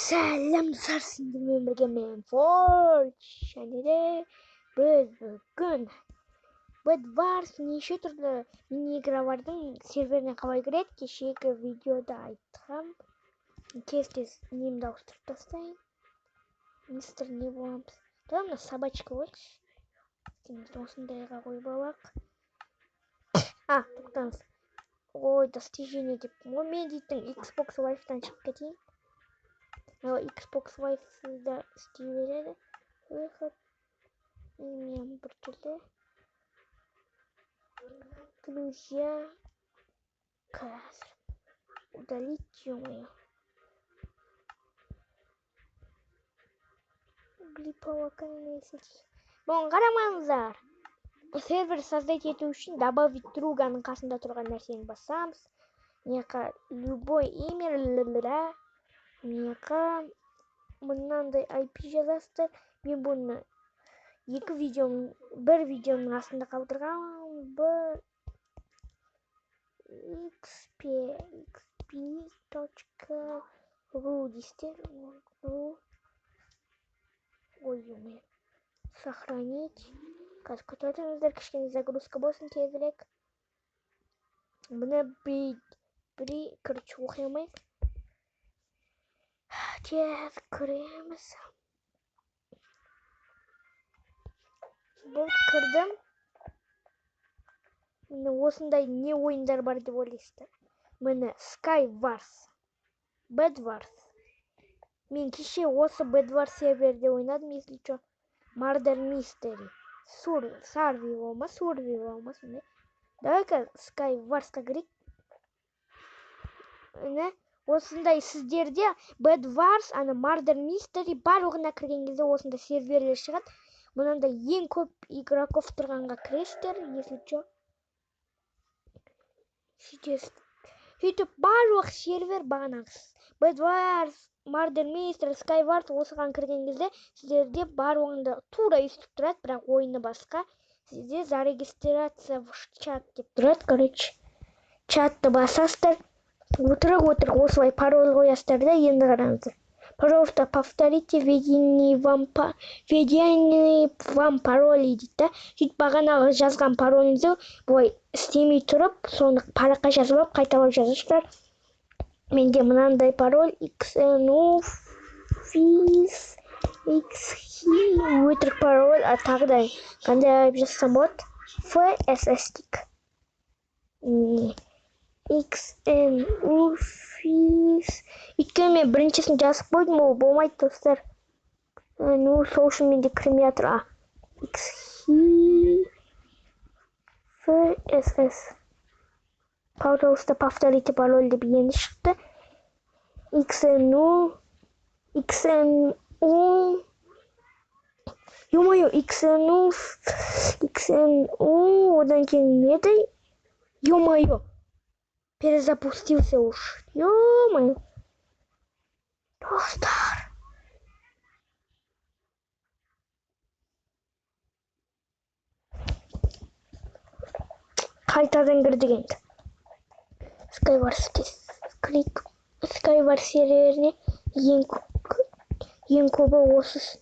Сәлем сарсыңдармен бірге мен Форч және де біз бүгін Bedwars неше түрлі мини-игралардың серверіне қалай кіреді кешегі видеода айтқам. Тез немді ауыстырып тастайын. Мистер не боламыз? Мына собачка қойшы. Осындайға қойып алайық. Тоқтаңыз. Ой, достижение деп. Мен дейтін Xbox Live-тан шығып кетейін. Xbox Live-да істей береді. Выход. Мен бір түрлі. Друзья. Қазір. Удалить, ё-моё. Глипово каналесеть. Қарамаңыздар. Сервер создать ету үшін добавить друганың қасында тұрған нәрсені басамыз. Меқа любой имя, меқа мынандай IP жазасыздар. Мен бұны бір видеоның астында қалдырған. xp.ru дейсіздер. Ой, сохранить. Қазір көтеріңіздер, кішкене загрузка болсын тезірек. Бұны короче, оқи алмаймын. Тез кіреміз. Бұл кірдім. Міне осындай не ойындар бар деп ойлайсыздар. Міне Skywars, Bedwars. Мен кеше осы Bedwars серверде ойнадым, если что. Murder Mystery. Survival ма? Давай-ка Skywars-қа кірейік. Осындай сіздерде Bedwars, Murder Mystery барлығына кірген кезде осындай серверлер шығады. Мұнда ең көп игроков тұрғанға кіресіздер, если что. Сөйтіп барлық сервер бағанағыз. Bedwars, Murder Mystery, Skywars осыған кірген кезде сіздерде барлығында тура естіп тұрады, бірақ ойыны басқа. Сізде зарегистрация в чат деп тұрады, короче. Чатты басасыздар. Отырық осылай пароль қоясыздар да, енді қараңыздар. Пожалуйста, повторите введение вам пароли дейді да. Сөйтіп бағанағы жазған пароліңізді бұлай істемей тұрып, соны параққа жазып алып, қайталап жазасыздар. Менде мынандай пароль xnufis өтірік пароль, тағы да қандай жазсам болады? fsstik xnufis. Өйткені мен біріншісін жазып қойдым, ол болмайды достар. Сол үшін менде кірмей жатыр. xnufis. Пожалуйста, повторите пароль деп енді шықты. xnu ё-моё, xnu одан кейін не еді? Ё-моё, перезапустился уж. Ё-моё. Достар. Қайтадан кірдік енді. Skywars серверіне ең көбі осысы.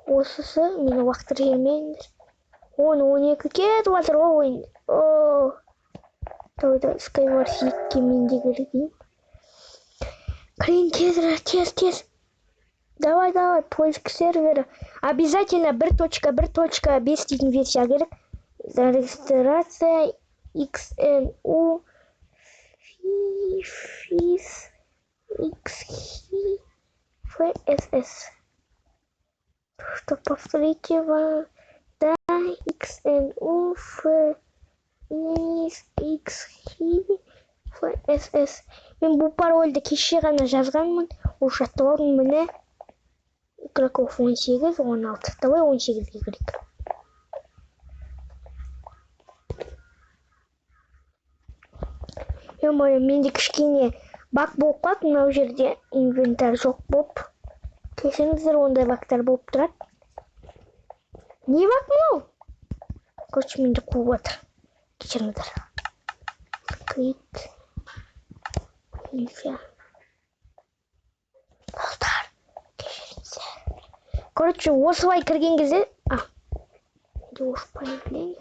Мені уақыт жемеңдер. 10-12 кетіп жатыр ойын. Skywars 2-ке мен де кіргейін. Кірейін тез. Давай, поиск сервера. Обязательно 1.1.5 дейтін версия керек. Зарегистрация xnu fss. Что повторите вам? Да, xnu fss. Мен бұл парольді кеше ғана жазғанмын. Ол жаттап алдым. Міне игроков 18-16. Давай 18-ге кірейік. Ё-моё, менде кішкене бак болып қалды, мынау жерде инвентарь жоқ болып. Кесіңіздер, ондай бактар болып тұрады. Не бак мынау? Короче, менде қуып отыр. Кешіріңіздер. Скрипт. Нельзя. Достар. Короче, осылай кірген кезде... Уж поликлиник.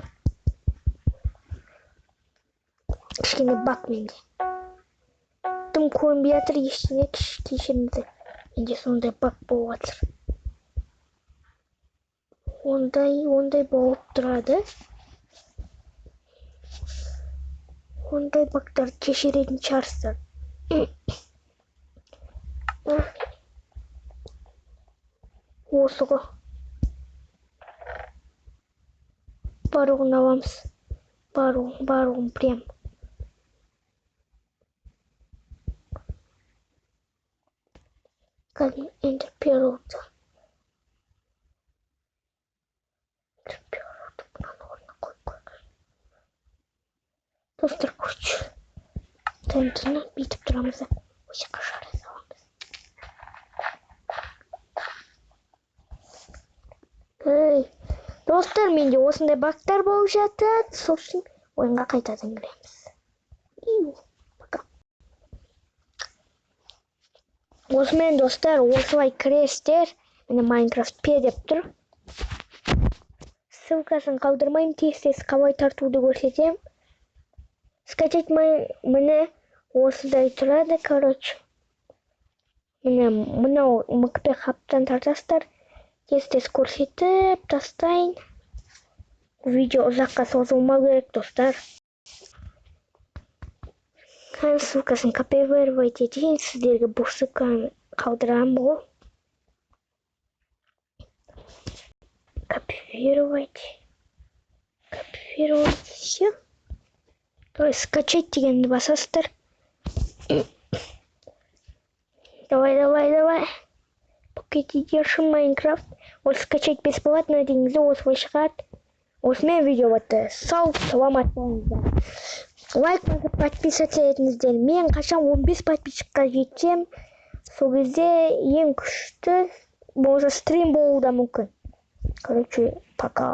Кішкене бак менде. Тым көрінбей жатыр, ештеңе кешіріңіздер. Менде сондай бак болып жатыр. Ондай болып тұрады. Ондай бактарды кешіретін шығарсыздар. Осы ғой. Барлығын аламыз. Барлығын прям. Енді перуды. Бұнан орнына қойып. Достар, көрші. Тәнтіні бейтіп тұрамыз. Осы қашары саламыз. Достар, менде осындай бактар болып жатады. Сосын ойынға қайтадан кіреміз. Осымен достар, осылай кіресіздер. Мені Майнкрафт П деп тұр. Ссылкасын қалдырмайым, тез қалай тартуды көрсетем. Скачать мені осыдай тұрады, короче. Мынау МКП хаптан тартасыздар. Тез көрсетіп тастайын. Видео ұзаққа созылмау керек, достар. Ссылкасын копировать етейін, сіздерге бұл ссылканы қалдырам бұл. Копировать. Все. То есть скачать дегенді басасыздар. Давай. Пакеті держим Майнкрафт. Ол скачать бесплатно дегенді осылай шығады. Осымен видео бітті. Сау, саламат болыңыздар. Лайк басып подписаться етіңіздер. Мен қашан 15 подписчикқа жетсем, сол кезде ең күшті болса стрим болуы да мүмкін. Короче, пока.